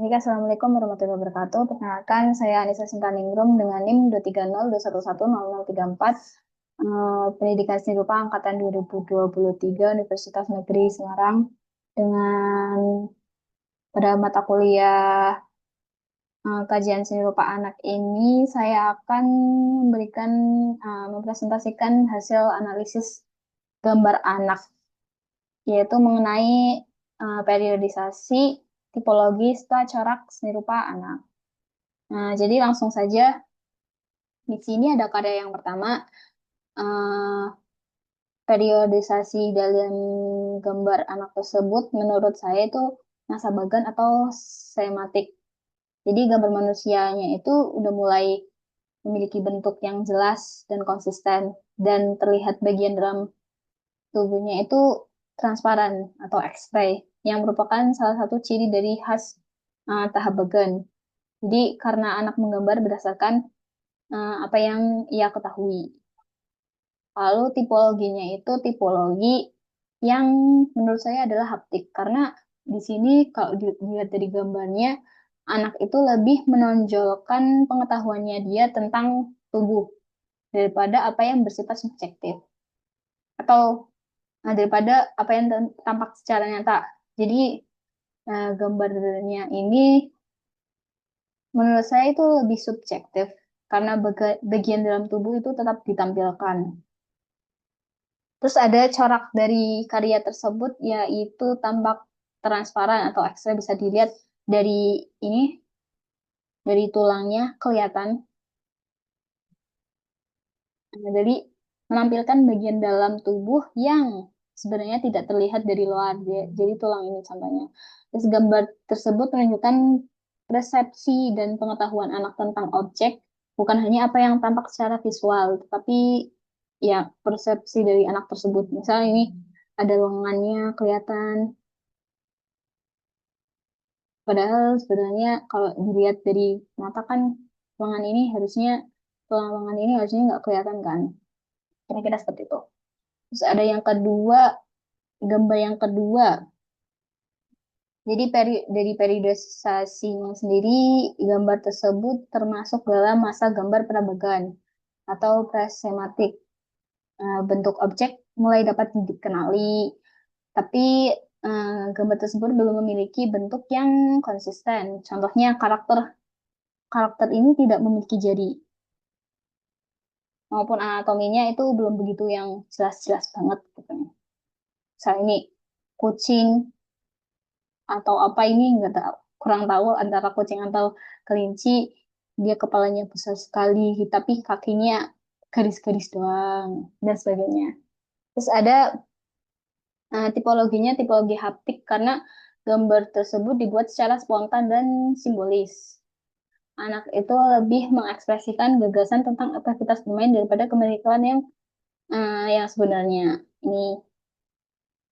Baik, Assalamualaikum warahmatullahi wabarakatuh. Perkenalkan, saya Anissa Sintaningrum dengan NIM 23021100034. Pendidikan Seni Rupa Angkatan 2023 Universitas Negeri Semarang. Dengan pada mata kuliah kajian seni rupa anak ini, saya akan mempresentasikan hasil analisis gambar anak, yaitu mengenai periodisasi, tipologi, serta corak seni rupa anak. Nah, jadi langsung saja di sini ada karya yang pertama, eh, periodisasi dalam gambar anak tersebut menurut saya itu nasabagan atau sematik. Jadi gambar manusianya itu udah mulai memiliki bentuk yang jelas dan konsisten dan terlihat bagian dalam tubuhnya itu transparan atau X-ray yang merupakan salah satu ciri dari khas Tahabagan. Jadi karena anak menggambar berdasarkan apa yang ia ketahui. Lalu tipologinya itu tipologi yang menurut saya adalah haptik. Karena di sini kalau dilihat dari gambarnya, anak itu lebih menonjolkan pengetahuannya dia tentang tubuh daripada apa yang bersifat subjektif. Atau daripada apa yang tampak secara nyata. Jadi gambarnya ini menurut saya itu lebih subjektif. Karena bagian dalam tubuh itu tetap ditampilkan. Terus ada corak dari karya tersebut yaitu tampak transparan atau ekstra bisa dilihat dari ini, dari tulangnya kelihatan. Nah, jadi menampilkan bagian dalam tubuh yang sebenarnya tidak terlihat dari luar. Jadi tulang ini contohnya. Terus gambar tersebut menunjukkan persepsi dan pengetahuan anak tentang objek, bukan hanya apa yang tampak secara visual, tetapi ya persepsi dari anak tersebut. Misalnya ini ada lengannya kelihatan, padahal sebenarnya kalau dilihat dari mata kan lengan ini harusnya, tulang lengan ini harusnya nggak kelihatan kan. Kira-kira seperti itu. Terus ada yang kedua, gambar yang kedua. Jadi dari periodisasinya sendiri, gambar tersebut termasuk dalam masa gambar perabagan atau presematik. Bentuk objek mulai dapat dikenali, tapi gambar tersebut belum memiliki bentuk yang konsisten. Contohnya karakter karakter ini tidak memiliki jari maupun anatominya itu belum begitu yang jelas-jelas banget gitu. Misalnya ini kucing atau apa ini nggak tahu, kurang tahu antara kucing atau kelinci, dia kepalanya besar sekali tapi kakinya garis-garis doang dan sebagainya. Terus ada tipologinya tipologi haptik karena gambar tersebut dibuat secara spontan dan simbolis. Anak itu lebih mengekspresikan gagasan tentang aktivitas bermain daripada kemiripan yang sebenarnya ini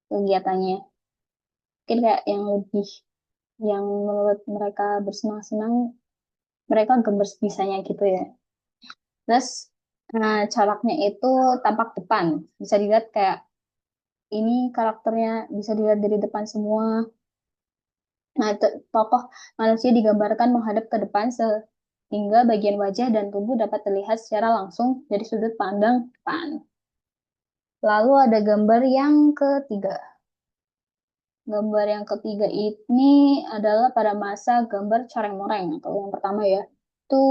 kegiatannya. Mungkin kayak yang lebih, yang menurut mereka bersenang-senang, mereka gambar sebisanya gitu ya. Terus coraknya itu tampak depan, bisa dilihat kayak ini karakternya bisa dilihat dari depan semua. Nah, tokoh manusia digambarkan menghadap ke depan sehingga bagian wajah dan tubuh dapat terlihat secara langsung dari sudut pandang depan. Lalu ada gambar yang ketiga. Gambar yang ketiga ini adalah pada masa gambar coreng-moreng atau yang pertama ya, itu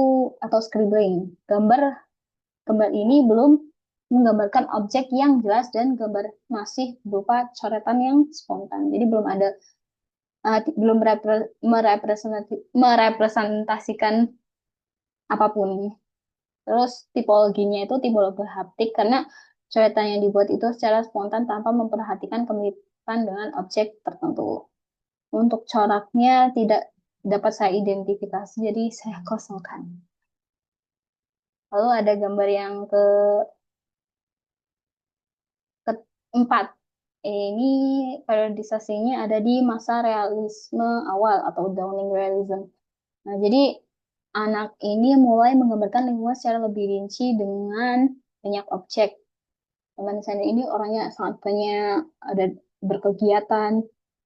atau scribbling. Gambar gambar ini belum menggambarkan objek yang jelas dan gambar masih berupa coretan yang spontan. Jadi belum ada belum merepresentasikan apapun. Terus tipologinya itu tipologi haptik karena coretan yang dibuat itu secara spontan tanpa memperhatikan kemiripan dengan objek tertentu. Untuk coraknya tidak dapat saya identifikasi, jadi saya kosongkan. Lalu ada gambar yang keempat. Ini periodisasinya ada di masa realisme awal atau dawning realism. Nah, jadi anak ini mulai menggambarkan lingkungan secara lebih rinci dengan banyak objek. Teman saya ini orangnya sangat banyak, ada berkegiatan,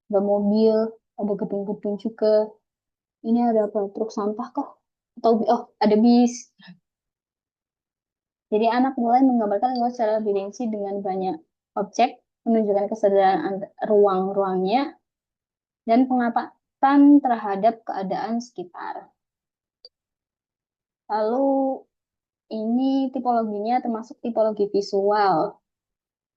ada mobil, ada gedung-gedung juga. Ini ada apa? Truk sampah kah? Atau ada bis. Jadi anak mulai menggambarkan lingkungan secara lebih rinci dengan banyak objek, menunjukkan kesadaran ruang-ruangnya, dan pengamatan terhadap keadaan sekitar. Lalu ini tipologinya termasuk tipologi visual,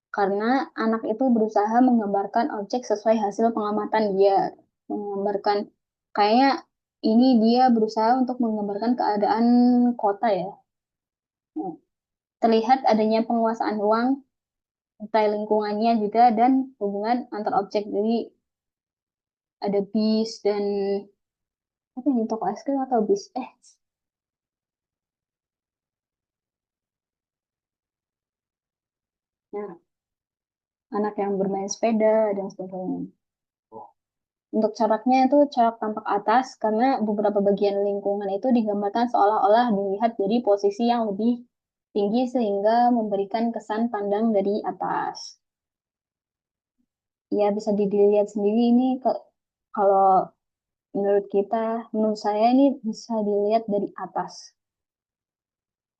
karena anak itu berusaha menggambarkan objek sesuai hasil pengamatan dia. Menggambarkan, kayaknya ini dia berusaha untuk menggambarkan keadaan kota ya. Nah, terlihat adanya penguasaan ruang, detail lingkungannya juga, dan hubungan antar objek. Jadi ada bis dan apa ini, toko es krim atau bis? Nah, anak yang bermain sepeda dan sebagainya. Untuk coraknya itu corak tampak atas karena beberapa bagian lingkungan itu digambarkan seolah-olah dilihat dari posisi yang lebih tinggi sehingga memberikan kesan pandang dari atas. Ya bisa dilihat sendiri ini kalau menurut kita, menurut saya ini bisa dilihat dari atas.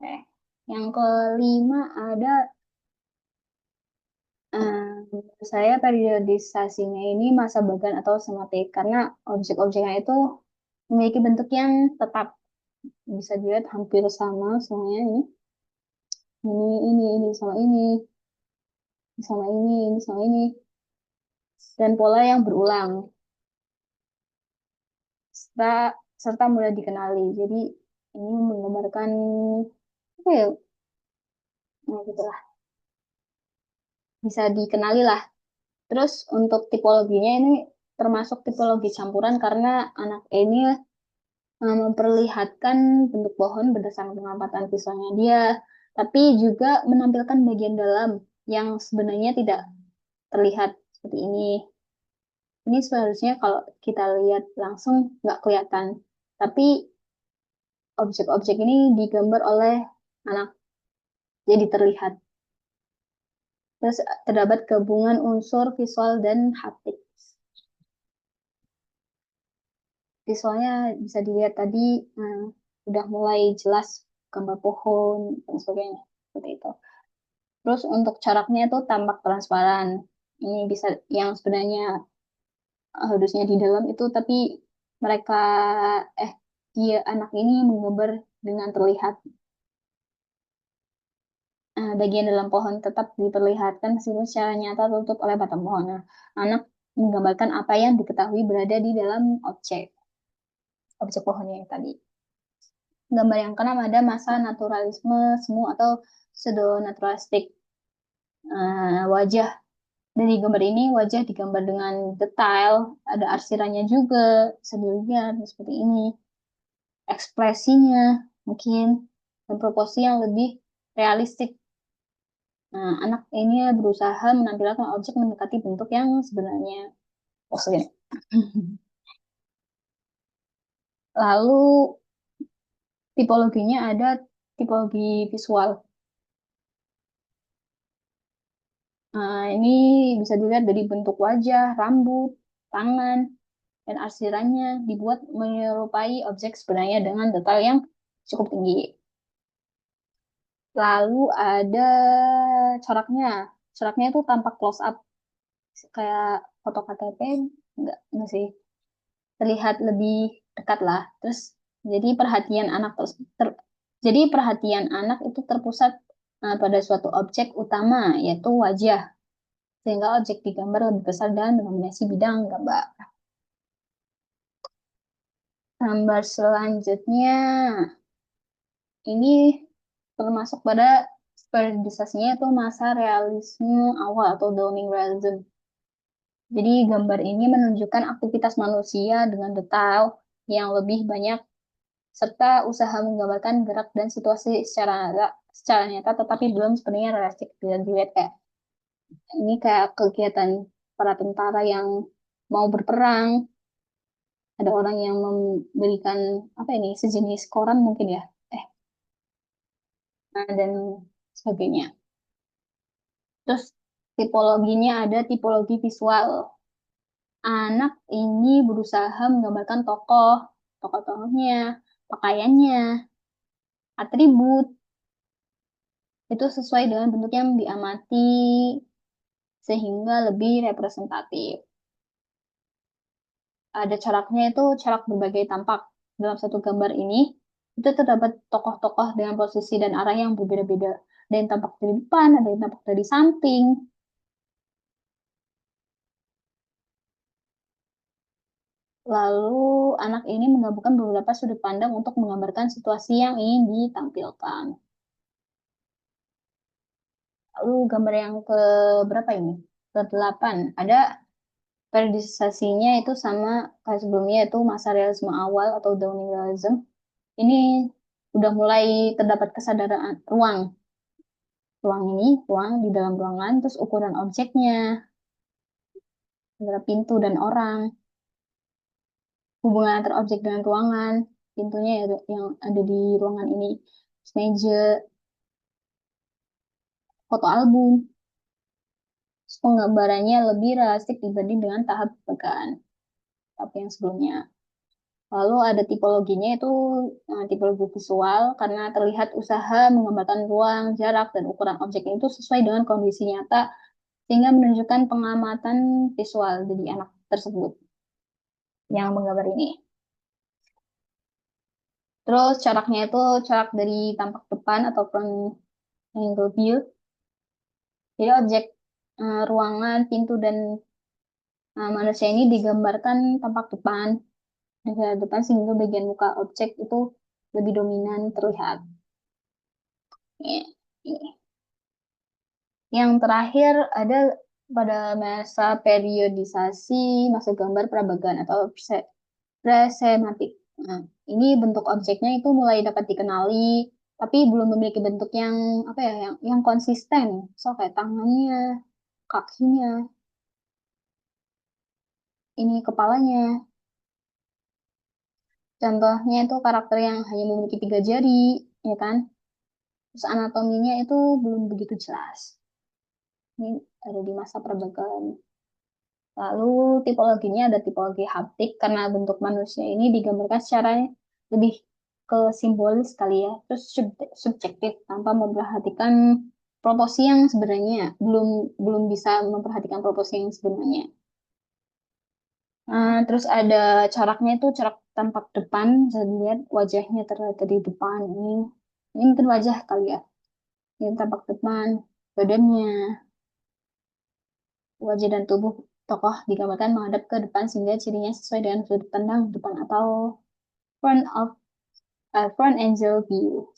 Eh, yang kelima ada menurut saya periodisasinya ini masa bagan atau sematik karena objek-objeknya itu memiliki bentuk yang tetap, bisa dilihat hampir sama semuanya ini sama ini sama ini sama ini, dan pola yang berulang serta serta mudah dikenali. Jadi ini menggambarkan apa ya? Nah, gitulah, bisa dikenali lah. Terus untuk tipologinya ini termasuk tipologi campuran karena anak ini memperlihatkan bentuk pohon berdasarkan pengamatan visualnya dia, tapi juga menampilkan bagian dalam yang sebenarnya tidak terlihat seperti ini. Ini seharusnya kalau kita lihat langsung nggak kelihatan, tapi objek-objek ini digambar oleh anak jadi terlihat. Terus terdapat gabungan unsur visual dan haptik. Visualnya bisa dilihat tadi udah mulai jelas gambar pohon dan sebagainya seperti itu. Terus untuk coraknya itu tampak transparan. Ini bisa yang sebenarnya harusnya di dalam itu, tapi mereka eh dia anak ini menggambar dengan terlihat. Bagian dalam pohon tetap diperlihatkan meskipun secara nyata tertutup oleh batang pohon. Nah, anak menggambarkan apa yang diketahui berada di dalam objek pohonnya yang tadi. Gambar yang keenam ada masa naturalisme semu atau pseudo naturalistik. Wajah dari gambar ini, wajah digambar dengan detail, ada arsirannya juga, bisa dilihat seperti ini. Ekspresinya mungkin, dan proporsi yang lebih realistik. Nah, anak ini berusaha menampilkan objek mendekati bentuk yang sebenarnya. Oh, segini. Lalu tipologinya ada tipologi visual. Ini bisa dilihat dari bentuk wajah, rambut, tangan, dan arsirannya dibuat menyerupai objek sebenarnya dengan detail yang cukup tinggi. Lalu ada coraknya. Coraknya itu tampak close up kayak foto KTP, enggak sih. Terlihat lebih dekat lah. Terus jadi perhatian anak terus jadi perhatian anak itu terpusat pada suatu objek utama yaitu wajah, sehingga objek digambar lebih besar dan mendominasi bidang gambar. Gambar selanjutnya ini termasuk pada periodisasinya itu masa realisme awal atau dawning realism. Jadi gambar ini menunjukkan aktivitas manusia dengan detail yang lebih banyak serta usaha menggambarkan gerak dan situasi secara nyata, tetapi belum sepenuhnya realistik. Tidak dilihat kayak ini kayak kegiatan para tentara yang mau berperang, ada orang yang memberikan apa ini sejenis koran mungkin ya, eh dan sebagainya. Terus tipologinya ada tipologi visual. Anak ini berusaha menggambarkan tokoh, tokoh-tokohnya, pakaiannya, atribut, itu sesuai dengan bentuk yang diamati sehingga lebih representatif. Ada coraknya itu corak berbagai tampak. Dalam satu gambar ini, itu terdapat tokoh-tokoh dengan posisi dan arah yang berbeda-beda. Ada yang tampak dari depan, ada yang tampak dari samping. Lalu, anak ini menggabungkan beberapa sudut pandang untuk menggambarkan situasi yang ingin ditampilkan. Lalu, gambar yang ke berapa ini? Ke-8. Ada periodisasinya itu sama kayak sebelumnya, itu masa realisme awal atau Dawning Realism. Ini udah mulai terdapat kesadaran ruang. Ruang ini, ruang di dalam ruangan, terus ukuran objeknya, antara pintu dan orang, hubungan antar objek dengan ruangan, pintunya yang ada di ruangan ini, terus meja, foto album, terus penggambarannya lebih realistik dibanding dengan tahap pemegaan, tapi yang sebelumnya. Lalu ada tipologinya itu tipologi visual karena terlihat usaha menggambarkan ruang, jarak, dan ukuran objeknya itu sesuai dengan kondisi nyata sehingga menunjukkan pengamatan visual dari anak tersebut yang menggambar ini. Terus coraknya itu corak dari tampak depan atau front angle view. Jadi objek ruangan, pintu, dan manusia ini digambarkan tampak depan, dari depan sehingga bagian muka objek itu lebih dominan terlihat. Ini. Yang terakhir ada pada masa periodisasi masa gambar prabagan atau presematik. Nah, ini bentuk objeknya itu mulai dapat dikenali, tapi belum memiliki bentuk yang apa ya, yang konsisten. So kayak tangannya, kakinya, ini kepalanya. Contohnya itu karakter yang hanya memiliki 3 jari, ya kan? Terus anatominya itu belum begitu jelas. Ini ada di masa perdagangan. Lalu tipologinya ada tipologi haptik karena bentuk manusia ini digambarkan secara lebih ke simbolis kali ya, terus subjektif tanpa memperhatikan proporsi yang sebenarnya, belum belum bisa memperhatikan proporsi yang sebenarnya. Terus ada coraknya itu corak tampak depan, bisa dilihat wajahnya terlihat dari depan ini mungkin wajah kali ya, ini tampak depan, badannya, wajah dan tubuh tokoh digambarkan menghadap ke depan sehingga cirinya sesuai dengan sudut pandang depan atau front of front angle view.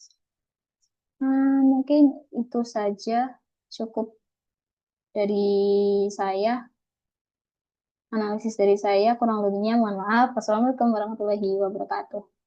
Mungkin itu saja, cukup dari saya, analisis dari saya, kurang lebihnya mohon maaf. Wassalamualaikum warahmatullahi wabarakatuh.